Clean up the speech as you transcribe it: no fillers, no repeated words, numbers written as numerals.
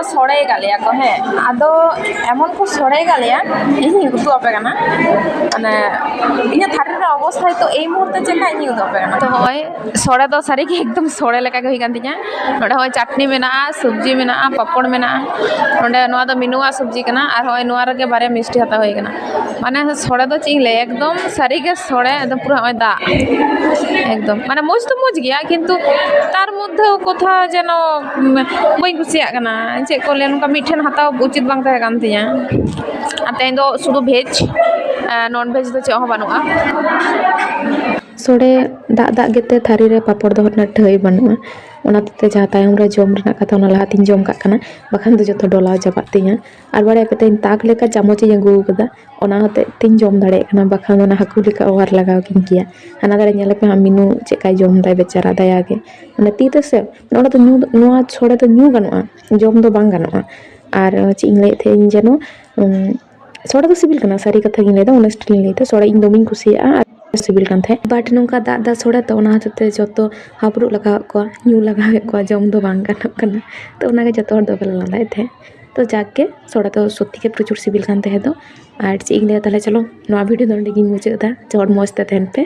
ᱠᱚ ᱥᱚᱲᱮ ᱠᱟᱜ ᱞᱮᱭᱟ ᱠᱚ ᱦᱮᱸ ᱟᱫᱚ ᱮᱢᱚᱱ ᱠᱚ ᱥᱚᱲᱮ ᱠᱟᱜ ᱞᱮᱭᱟ ᱤᱧ ᱩᱛᱩ ᱟᱯᱮ ᱠᱟᱱᱟ ᱢᱟᱱᱮ ᱤᱧᱟᱹᱜ ᱛᱷᱟᱹᱨᱤ ᱨᱮᱱᱟᱜ ᱚᱵᱚᱥᱛᱷᱟ ᱛᱚ এই মুহূর্তে ᱪᱮᱫ ᱤᱧ ᱩᱛᱩ ᱟᱯᱮ ᱠᱟᱱᱟ ᱛᱚ ᱦᱚᱸᱜᱼᱚᱭ ᱥᱚᱲᱮ ᱫᱚ ᱥᱟᱹᱨᱤᱜᱮ ᱮᱠᱫᱚᱢ ᱥᱚᱲᱮ ᱞᱮᱠᱟ ᱜᱮ ᱦᱩᱭ ᱠᱟᱱ ᱛᱤᱧᱟ ᱱᱚᱰᱮ ᱦᱚᱸᱜᱼᱚᱭ ᱪᱟᱴᱱᱤ ᱢᱮᱱᱟᱜᱼᱟ ᱥᱚᱵᱽᱡᱤ ᱢᱮᱱᱟᱜᱼᱟ ᱯᱟᱯᱚᱲ ᱢᱮᱱᱟᱜᱼᱟ ᱱᱚᱰᱮ ᱱᱚᱣᱟ ᱫᱚ ᱢᱤᱱᱩᱣᱟᱜ ᱥᱚᱵᱽᱡᱤ ᱠᱟᱱᱟ ᱟᱨ ᱦᱚᱸᱜᱼᱚᱭ ᱱᱚᱣᱟ ᱨᱮᱜᱮ ᱵᱟᱨᱭᱟ ᱢᱤᱥᱴᱤ ᱦᱟᱛᱟᱣ ᱦᱩᱭ ᱠᱟᱱᱟ ᱢᱟᱱᱮ ᱥᱚᱲᱮ ᱫᱚ ᱪᱮᱫ ᱤᱧ ᱞᱟᱹᱭᱟ ᱮᱠᱫᱚম ᱥᱟᱹᱨᱤᱜᱮ ᱥᱚᱲᱮ ᱮᱠᱫᱚম পুরো ᱦᱚᱸᱜᱼᱚᱭ ᱫᱟᱜ একদম মানে মোজ তো মোজ গিয়া কিন্তু তার মধ্যেও কোথাও যেন বাᱹᱧ কুসিয়াᱜ ᱠᱟᱱᱟ ᱪᱮᱫ ᱠᱚ ᱞᱟᱹᱭᱟ ᱱᱚᱝᱠᱟ ᱢᱤᱫᱴᱷᱮᱱ ᱦᱟᱛᱟᱣ ᱩᱪᱤᱛ ᱵᱟᱝ ᱛᱟᱦᱮᱸ ᱠᱟᱱ ᱛᱤᱧᱟ ᱟᱨ ᱛᱮᱦᱮᱧ ᱫᱚ ᱥᱩᱫᱷᱩ ᱵᱷᱮᱡᱽ ᱱᱚᱱ ᱵᱷᱮᱡᱽ ᱫᱚ ᱪᱮᱫ ᱦᱚᱸ ᱵᱟᱹᱱᱩᱜᱼᱟ ᱥᱚᱲᱮ ᱫᱟᱜ ᱫᱟᱜ ᱜᱮᱛᱮ ᱛᱷᱟᱹᱨᱤ ᱨᱮ ᱯᱟᱯᱚᱲ ᱫᱚ ᱴᱷᱟᱹᱭ ᱵᱟᱹᱱᱩᱜᱼᱟ ᱚᱱᱟᱛᱮ ᱡᱟᱦᱟᱸ ᱛᱟᱭᱚᱢ ᱨᱮ ᱡᱚᱢ ᱨᱮᱱᱟᱜ ᱠᱟᱛᱷᱟ ᱚᱱᱟ ᱞᱟᱦᱟᱛᱤᱧ ᱡᱚᱢ ᱠᱟᱜ ᱠᱟᱱᱟ ᱵᱟᱠᱷᱟᱱ ᱫᱚ ᱡᱚᱛᱚ ᱰᱚᱞᱟᱣ ᱪᱟᱵᱟᱜ ᱛᱤᱧᱟ ᱟᱨ ᱵᱟᱲᱟᱭ ᱯᱮ ᱛᱮᱦᱮᱧ ᱛᱟᱠ ᱞᱮᱠᱟ ᱪᱟᱢᱚᱪ ᱤᱧ ᱟᱹᱜᱩ ᱠᱟᱫᱟ ᱚᱱᱟ ᱦᱚᱛᱮᱡ ᱛᱤᱧ ᱡᱚᱢ ᱫᱟᱲᱮᱭᱟᱜ ᱠᱟᱱᱟ ᱵᱟᱠᱷᱟᱱ ᱚᱱᱟ ᱦᱟᱹᱠᱩ ᱞᱮᱠᱟ ᱚᱣᱟᱨ ᱞᱟᱜᱟᱣ ᱠᱤᱧ ᱜᱮᱭᱟ ᱦᱟᱱᱟ ᱫᱷᱟᱨᱮ ᱧᱮᱞᱮᱯᱮ ᱦᱟᱸᱜ ᱢᱤᱱᱩ ᱪᱮᱫᱠᱟᱭ ᱡᱚᱢ ᱫᱟᱭ ᱵᱮᱪᱟᱨᱟ ᱫᱟᱭᱟᱜᱮ ᱢᱟᱱᱮ ᱛᱤ ᱛᱮᱥᱮ ᱱᱚᱰᱮ ᱫᱚ ᱱᱚᱣᱟ ᱥᱚᱲᱮ ᱫᱚ ᱧᱩ ᱜᱟᱱᱚᱜᱼᱟ ᱡᱚᱢ ᱫᱚ ᱵᱟᱝ ᱜᱟᱱᱚᱜᱼᱟ ᱟᱨ ᱪᱮᱫ ᱤᱧ ᱞᱟᱹᱭᱮᱫ ᱛᱟᱦᱮᱸ ᱤᱧ ᱡᱮᱱᱚ ᱥᱚᱲᱮ ᱫᱚ ᱥᱤᱵᱤᱞ ᱠᱟᱱᱟ ᱥᱟᱹᱨᱤ ᱠᱟᱛᱷᱟ ᱜᱤᱧ ᱞᱟᱹᱭᱫᱟ ᱚᱱᱮᱥᱴᱞᱤᱧ ᱞᱟᱹᱭᱫᱟ ᱥᱚᱲᱮ ᱤᱧ ᱫᱚᱢᱮᱧ ᱠᱩᱥᱤᱭᱟᱜᱼᱟ ᱥᱤᱵᱤᱞ ᱠᱟᱱ ᱛᱟᱦᱮᱸᱫ ᱵᱟᱴ ᱱᱚᱝᱠᱟ ᱫᱟᱜ ᱫᱟᱜ ᱥᱚᱲᱮ ᱛᱚ ᱚᱱᱟ ᱦᱚᱛᱮᱡ ᱛᱮ ᱡᱚᱛᱚ ᱦᱟᱯᱲᱩᱜ ᱞᱟᱜᱟᱣᱮᱫ ᱠᱚᱣᱟ ᱧᱩ ᱞᱟᱜᱟᱣᱮᱫ ᱠᱚᱣᱟ ᱡᱚᱢ ᱫᱚ ᱵᱟᱝ ᱜᱟᱱᱚᱜ ᱠᱟᱱᱟ ᱛᱚ ᱚᱱᱟᱜᱮ ᱡᱚᱛᱚ ᱦᱚᱲ ᱫᱚᱢᱮ ᱞᱟᱸᱫᱟᱭᱮᱫ ᱛᱟᱦᱮᱸᱫ ᱛᱚ ᱡᱟᱠᱜᱮ ᱥᱚᱲᱮ ᱫᱚ ᱥᱚᱛᱛᱤ ᱜᱮ ᱯᱨᱚᱪᱩᱨ ᱥᱤᱵᱤᱞ ᱠᱟᱱ ᱛᱟᱦᱮᱸ ᱫᱚ ᱟᱨ ᱪᱮᱫ ᱤᱧ ᱞᱟᱹᱭᱟ ᱛᱟᱦᱞᱮ ᱪᱚᱞᱚ ᱱᱚᱣᱟ ᱵᱷᱤᱰᱤᱭᱳ ᱫᱚ ᱱᱚᱸᱰᱮ ᱜᱤᱧ ᱢᱩᱪᱟᱹᱫ ᱮᱫᱟ ᱡᱚᱛᱚ ᱦᱚᱲ ᱢᱚᱡᱽ ᱛᱮ ᱛᱟᱦᱮᱱ ᱯᱮ